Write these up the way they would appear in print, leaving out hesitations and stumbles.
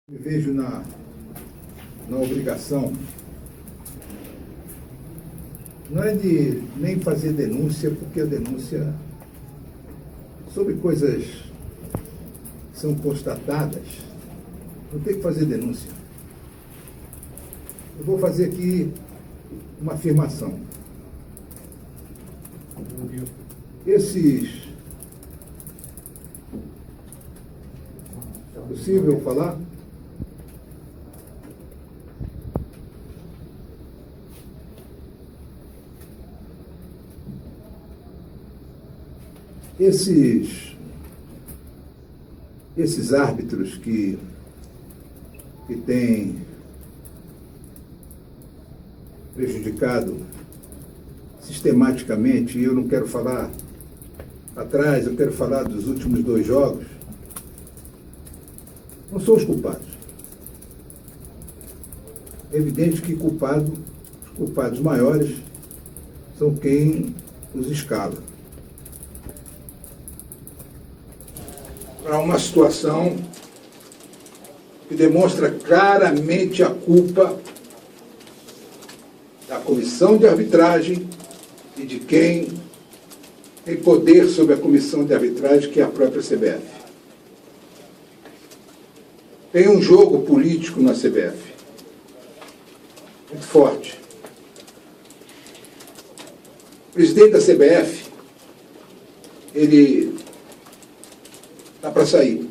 Me vejo na obrigação, não é de nem fazer denúncia, porque a denúncia sobre coisas que são constatadas, não tem que fazer denúncia. Eu vou fazer aqui uma afirmação. Esses... É possível falar? Esses árbitros que têm prejudicado sistematicamente, e eu não quero falar atrás, eu quero falar dos últimos 2 jogos, não são os culpados. É evidente que os culpados maiores são quem os escala. Para uma situação que demonstra claramente a culpa da comissão de arbitragem e de quem tem poder sobre a comissão de arbitragem, que é a própria CBF. Tem um jogo político na CBF, muito forte. O presidente da CBF, ele está para sair.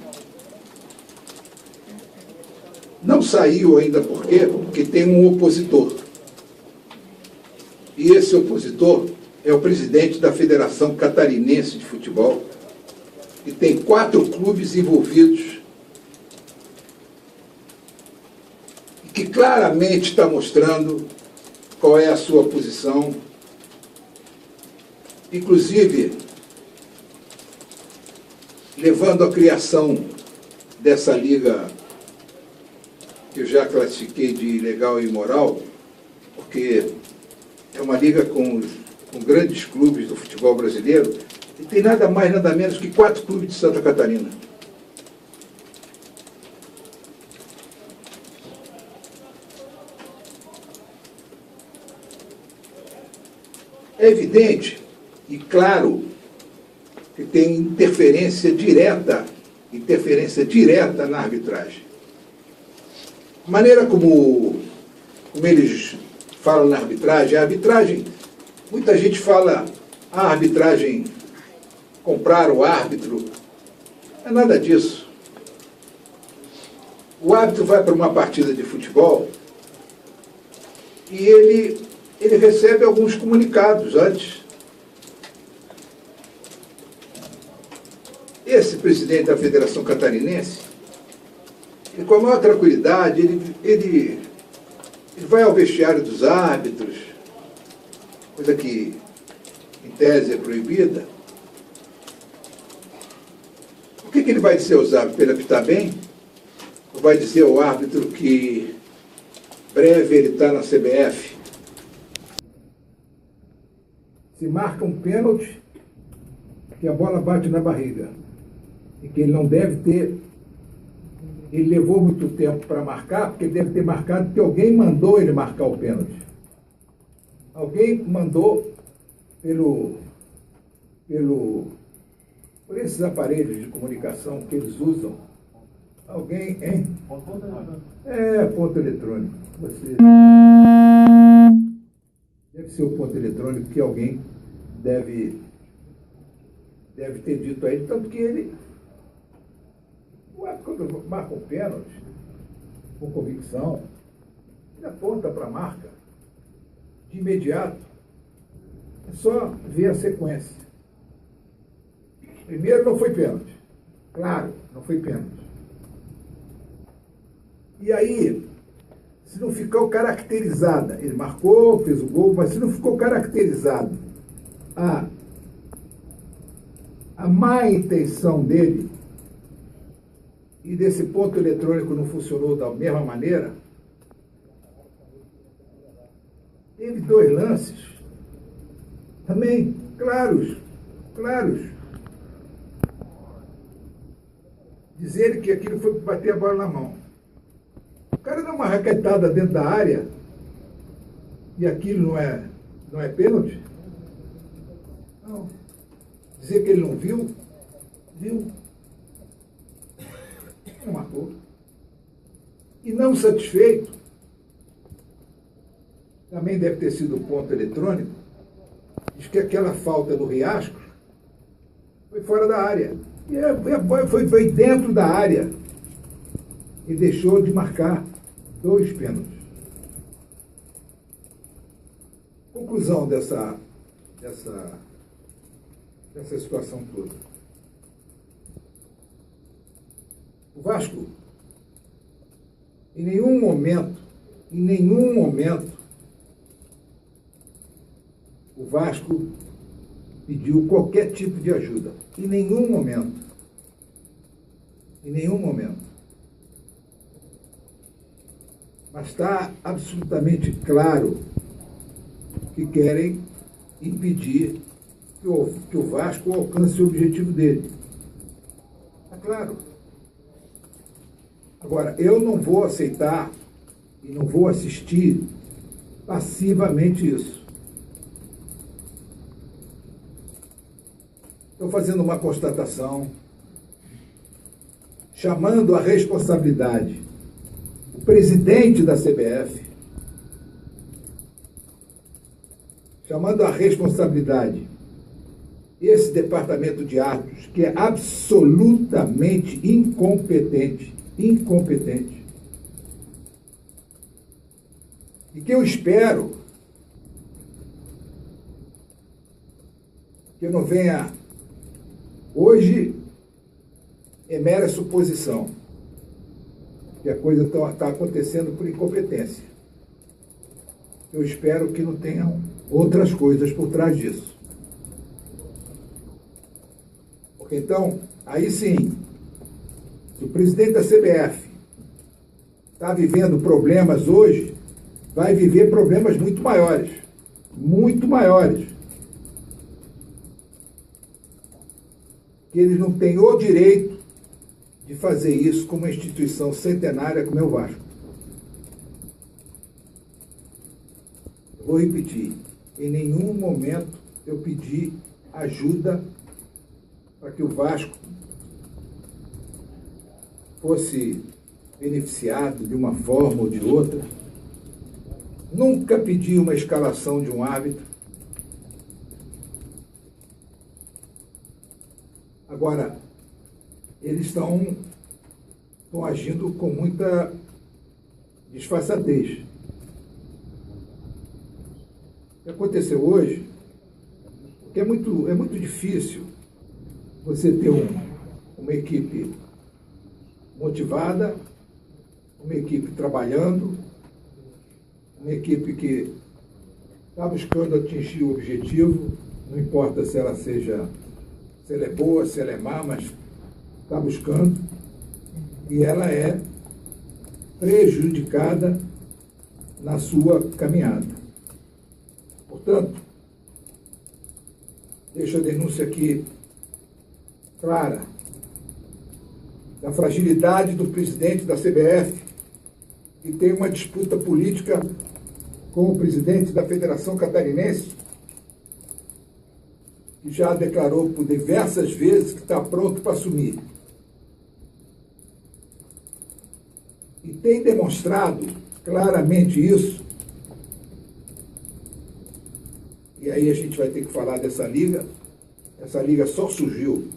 Não saiu ainda por quê? Porque tem um opositor. E esse opositor é o presidente da Federação Catarinense de Futebol, que tem 4 clubes envolvidos e que claramente está mostrando qual é a sua posição, inclusive levando à criação dessa liga que eu já classifiquei de ilegal e imoral, porque é uma liga com grandes clubes do futebol brasileiro, e tem nada mais, nada menos que 4 clubes de Santa Catarina. É evidente e claro que tem interferência direta na arbitragem. A maneira como eles falam na arbitragem, muita gente fala, a arbitragem, comprar o árbitro, não é nada disso. O árbitro vai para uma partida de futebol e ele recebe alguns comunicados antes. Esse presidente da Federação Catarinense, ele, com a maior tranquilidade, ele vai ao vestiário dos árbitros, coisa que, em tese, é proibida. O que ele vai dizer aos árbitros? Para ele apitar bem? Ou vai dizer ao árbitro que breve ele está na CBF? Se marca um pênalti, que a bola bate na barriga, e que ele não deve ter, ele levou muito tempo para marcar, porque ele deve ter marcado porque alguém mandou ele marcar o pênalti. Alguém mandou por esses aparelhos de comunicação que eles usam. Alguém, hein? Ponto eletrônico. Deve ser o ponto eletrônico que alguém deve ter dito a ele, tanto que ele, quando marca um pênalti, com convicção, ele aponta para a marca de imediato. É só ver a sequência. Primeiro, não foi pênalti. Claro, não foi pênalti. E aí, se não ficou caracterizada, ele marcou, fez o gol, mas se não ficou caracterizado a má intenção dele, e desse ponto eletrônico não funcionou da mesma maneira, teve 2 lances também claros, dizer que aquilo foi bater a bola na mão. cara dá uma raquetada dentro da área e aquilo não é pênalti? Não. Dizer que ele não viu? Viu. Não marcou. E não satisfeito, também deve ter sido o ponto eletrônico, diz que aquela falta do Riascos foi fora da área. E foi dentro da área. E deixou de marcar 2 pênaltis. Conclusão dessa situação toda. O Vasco, em nenhum momento, o Vasco pediu qualquer tipo de ajuda. Em nenhum momento. Em nenhum momento. Mas está absolutamente claro que querem impedir que o Vasco alcance o objetivo dele. Está claro. Agora, eu não vou aceitar e não vou assistir passivamente isso. Estou fazendo uma constatação, chamando a responsabilidade o presidente da CBF, chamando a responsabilidade esse departamento de árbitros, que é absolutamente incompetente, e que eu espero que não venha hoje, é mera suposição que a coisa está acontecendo por incompetência. Eu espero que não tenham outras coisas por trás disso. Porque então, aí sim, se o presidente da CBF está vivendo problemas hoje, vai viver problemas muito maiores. Muito maiores. Que eles não têm o direito de fazer isso com uma instituição centenária como é o Vasco. Eu vou repetir, em nenhum momento eu pedi ajuda para que o Vasco fosse beneficiado de uma forma ou de outra. Nunca pedi uma escalação de um árbitro. Agora, eles estão agindo com muita disfarçatez. O que aconteceu hoje, que é muito difícil você ter uma equipe motivada, uma equipe trabalhando, uma equipe que está buscando atingir o objetivo, não importa se ela é boa, se ela é má, mas está buscando, e ela é prejudicada na sua caminhada. Portanto, deixo a denúncia aqui clara da fragilidade do presidente da CBF, que tem uma disputa política com o presidente da Federação Catarinense, que já declarou por diversas vezes que está pronto para assumir. E tem demonstrado claramente isso. E aí a gente vai ter que falar dessa liga. Essa liga só surgiu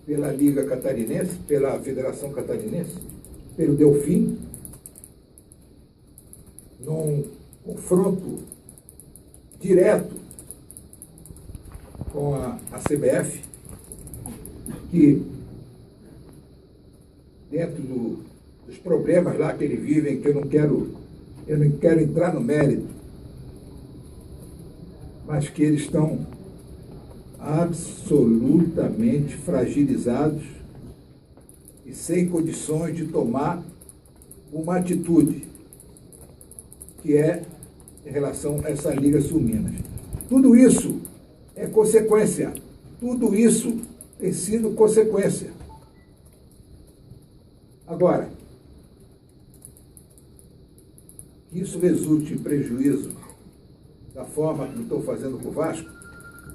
pela Liga Catarinense, pela Federação Catarinense, pelo Delfim, num confronto direto com a CBF, que dentro dos problemas lá que eles vivem, que eu não quero entrar no mérito, mas que eles estão absolutamente fragilizados e sem condições de tomar uma atitude, que é em relação a essa Liga Sul-Minas. Tudo isso é consequência. Tudo isso tem sido consequência. Agora, que isso resulte em prejuízo da forma que estou fazendo com o Vasco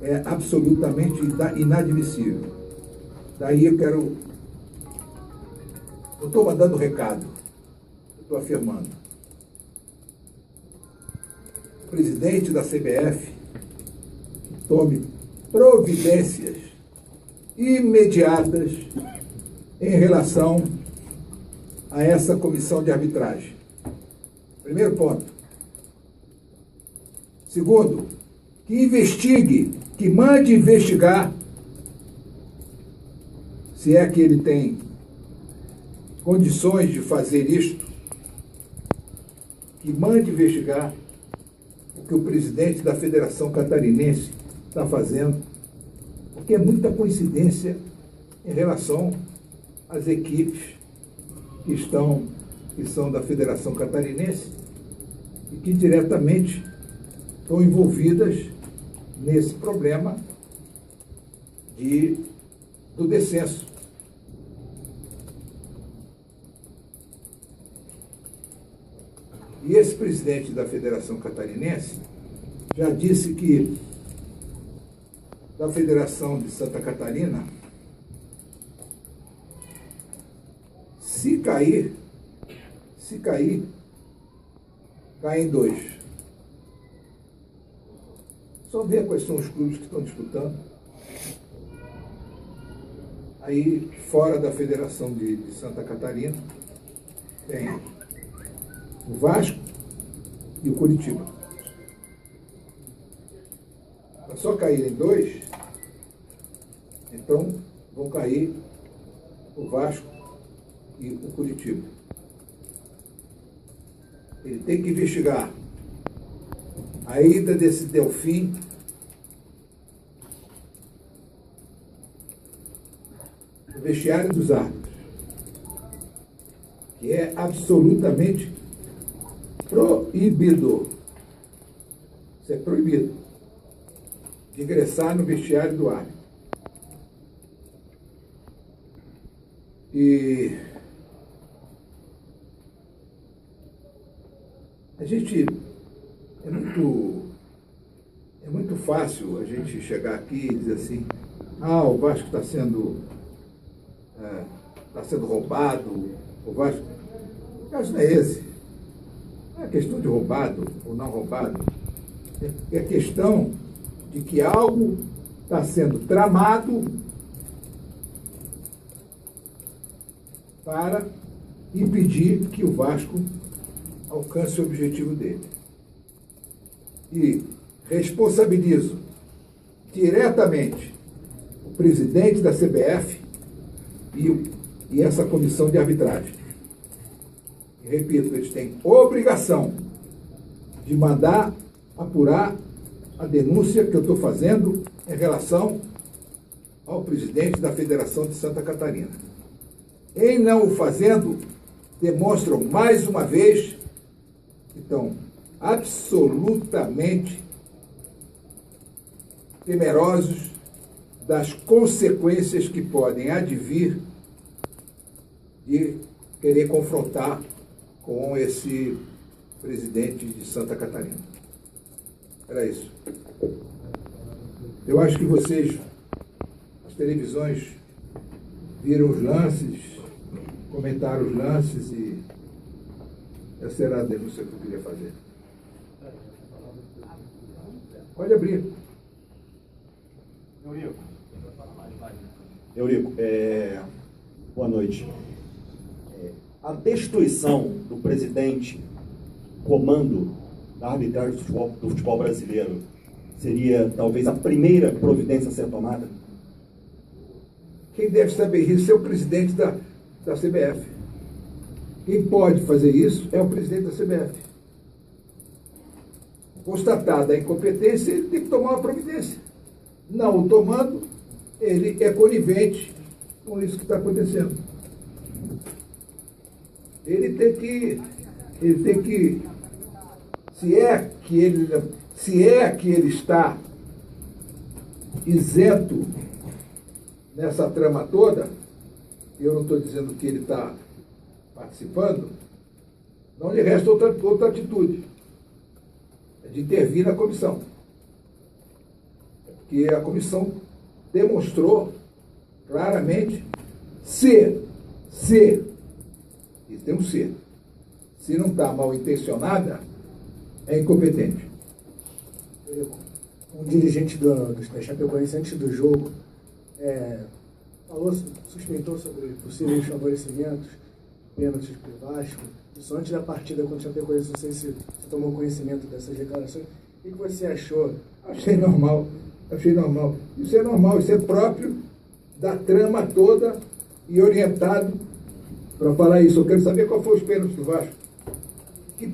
é absolutamente inadmissível. Daí eu estou mandando recado, eu estou afirmando. O presidente da CBF tome providências imediatas em relação a essa comissão de arbitragem. Primeiro ponto. Segundo, que investigue, que mande investigar, se é que ele tem condições de fazer isto, que mande investigar o que o presidente da Federação Catarinense está fazendo, porque é muita coincidência em relação às equipes que são da Federação Catarinense e que diretamente estão envolvidas nesse problema do descenso. E esse presidente da Federação Catarinense já disse que da Federação de Santa Catarina, se cair, cai em 2. Só ver quais são os clubes que estão disputando. Aí, fora da Federação de Santa Catarina, tem o Vasco e o Curitiba. Para só cair em 2, então vão cair o Vasco e o Curitiba. Ele tem que investigar a ida desse Delfim no vestiário dos árbitros, que é absolutamente proibido. Isso é proibido, de ingressar no vestiário do árbitro. E a gente é muito fácil a gente chegar aqui e dizer assim, o Vasco está sendo roubado, o Vasco. O caso não é esse. Não é questão de roubado ou não roubado. É questão de que algo está sendo tramado para impedir que o Vasco alcance o objetivo dele. E responsabilizo diretamente o presidente da CBF e essa comissão de arbitragem. E, repito, eles têm obrigação de mandar apurar a denúncia que eu estou fazendo em relação ao presidente da Federação de Santa Catarina. Em não o fazendo, demonstram mais uma vez que estão absolutamente temerosos das consequências que podem advir de querer confrontar com esse presidente de Santa Catarina. Era isso. Eu acho que vocês, as televisões, viram os lances, comentaram os lances e essa era a denúncia que eu queria fazer. Pode abrir. Eurico, boa noite. A destituição do presidente, comando da arbitragem do futebol brasileiro, seria talvez a primeira providência a ser tomada? Quem deve saber isso é o presidente da CBF. Quem pode fazer isso é o presidente da CBF. Constatada a incompetência, ele tem que tomar uma providência. Não o tomando, ele é conivente com isso que está acontecendo. Ele tem que, se é que ele está isento nessa trama toda, eu não estou dizendo que ele está participando, Não lhe resta outra atitude, é de intervir na comissão. Porque a comissão demonstrou claramente e tem um se não está mal intencionada, é incompetente. Um dirigente da Chapecoense, antes do jogo, suspeitou sobre possíveis favorecimentos, pênaltis para o Vasco. Isso antes da partida contra o Chapecoense. Não sei se você tomou conhecimento dessas declarações. O que você achou? Achei normal. Isso é normal, isso é próprio da trama toda e orientado para falar isso. Eu quero saber qual foi os pênaltis do Vasco. Que